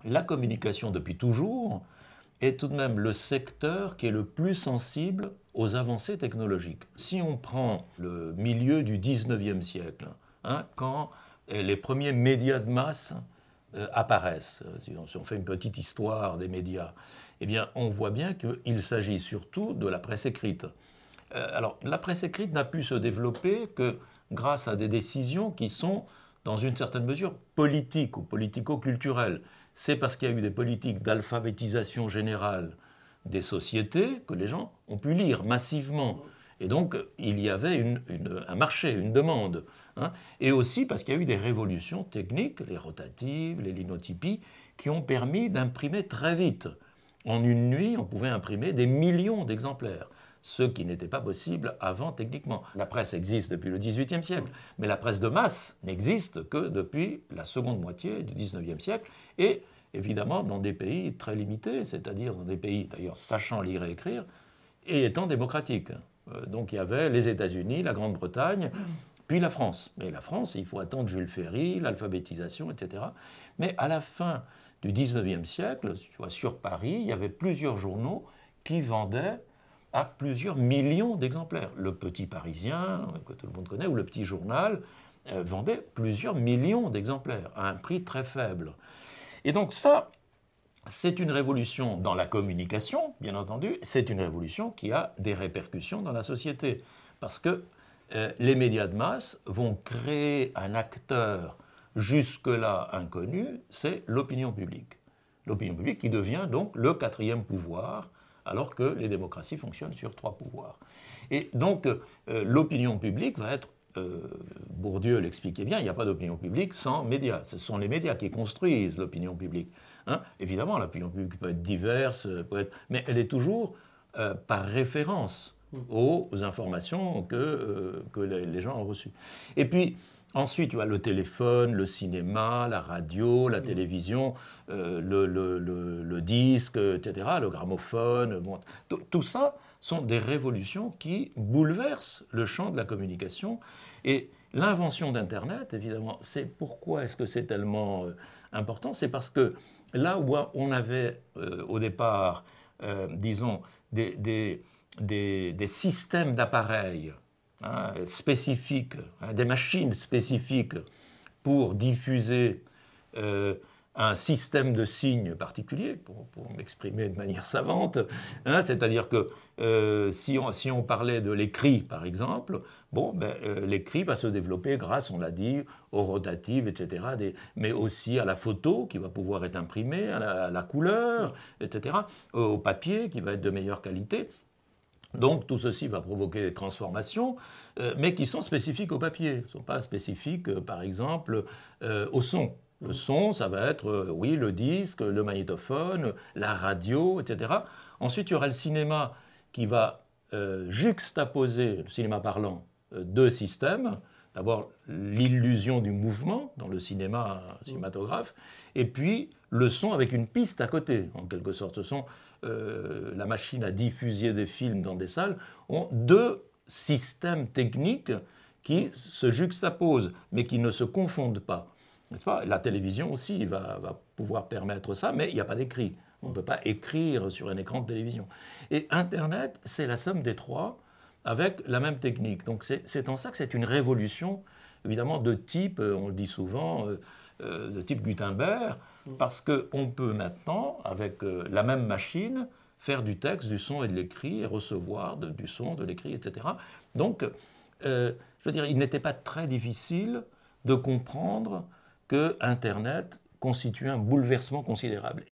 la communication, depuis toujours, est tout de même le secteur qui est le plus sensible aux avancées technologiques. Si on prend le milieu du 19e siècle, hein, quand les premiers médias de masse apparaissent, si on fait une petite histoire des médias, eh bien, on voit bien qu'il s'agit surtout de la presse écrite. Alors, la presse écrite n'a pu se développer que grâce à des décisions qui sont, dans une certaine mesure, politiques ou politico-culturelles. C'est parce qu'il y a eu des politiques d'alphabétisation générale des sociétés que les gens ont pu lire massivement. Et donc, il y avait un marché, une demande. Hein. Et aussi parce qu'il y a eu des révolutions techniques, les rotatives, les linotypies, qui ont permis d'imprimer très vite. En une nuit, on pouvait imprimer des millions d'exemplaires, ce qui n'était pas possible avant techniquement. La presse existe depuis le XVIIIe siècle, mais la presse de masse n'existe que depuis la seconde moitié du XIXe siècle, et évidemment dans des pays très limités, c'est-à-dire dans des pays d'ailleurs sachant lire et écrire, et étant démocratiques. Donc il y avait les États-Unis, la Grande-Bretagne, puis la France. Mais la France, il faut attendre Jules Ferry, l'alphabétisation, etc. Mais à la fin du XIXe siècle, sur Paris, il y avait plusieurs journaux qui vendaient à plusieurs millions d'exemplaires. Le Petit Parisien, que tout le monde connaît, ou le Petit Journal, vendait plusieurs millions d'exemplaires à un prix très faible. Et donc ça, c'est une révolution dans la communication, bien entendu, c'est une révolution qui a des répercussions dans la société. Parce que les médias de masse vont créer un acteur jusque-là inconnu, c'est l'opinion publique. L'opinion publique qui devient donc le quatrième pouvoir, alors que les démocraties fonctionnent sur 3 pouvoirs. Et donc l'opinion publique va être, Bourdieu l'expliquait bien, il n'y a pas d'opinion publique sans médias. Ce sont les médias qui construisent l'opinion publique. Hein. Évidemment, l'opinion publique peut être diverse, mais elle est toujours par référence aux informations que les gens ont reçues. Et puis, ensuite, tu as le téléphone, le cinéma, la radio, la télévision, le disque, etc., le gramophone. Bon, tout ça sont des révolutions qui bouleversent le champ de la communication. Et l'invention d'Internet, évidemment, c'est pourquoi est-ce que c'est tellement important? C'est parce que là où on avait au départ, disons, des systèmes d'appareils spécifiques, des machines spécifiques pour diffuser un système de signes particulier, pour m'exprimer de manière savante, hein, c'est-à-dire que si on parlait de l'écrit, par exemple, bon, l'écrit va se développer grâce, on l'a dit, aux rotatives, etc., mais aussi à la photo qui va pouvoir être imprimée, à la couleur, etc., au papier qui va être de meilleure qualité. Donc tout ceci va provoquer des transformations, mais qui sont spécifiques au papier, ne sont pas spécifiques, par exemple, au son. Le son, ça va être, oui, le disque, le magnétophone, la radio, etc. Ensuite, il y aura le cinéma qui va juxtaposer, le cinéma parlant, 2 systèmes. D'abord, l'illusion du mouvement dans le cinématographe, et puis le son avec une piste à côté, en quelque sorte. Ce sont la machine à diffuser des films dans des salles, ont 2 systèmes techniques qui se juxtaposent, mais qui ne se confondent pas. N'est-ce pas? La télévision aussi va pouvoir permettre ça, mais il n'y a pas d'écrit. On ne peut pas écrire sur un écran de télévision. Et Internet, c'est la somme des 3 avec la même technique. Donc c'est en ça que c'est une révolution, évidemment, de type, on le dit souvent, de type Gutenberg, parce qu'on peut maintenant, avec la même machine, faire du texte, du son et de l'écrit, et recevoir du son, de l'écrit, etc. Donc, je veux dire, il n'était pas très difficile de comprendre que Internet constitue un bouleversement considérable.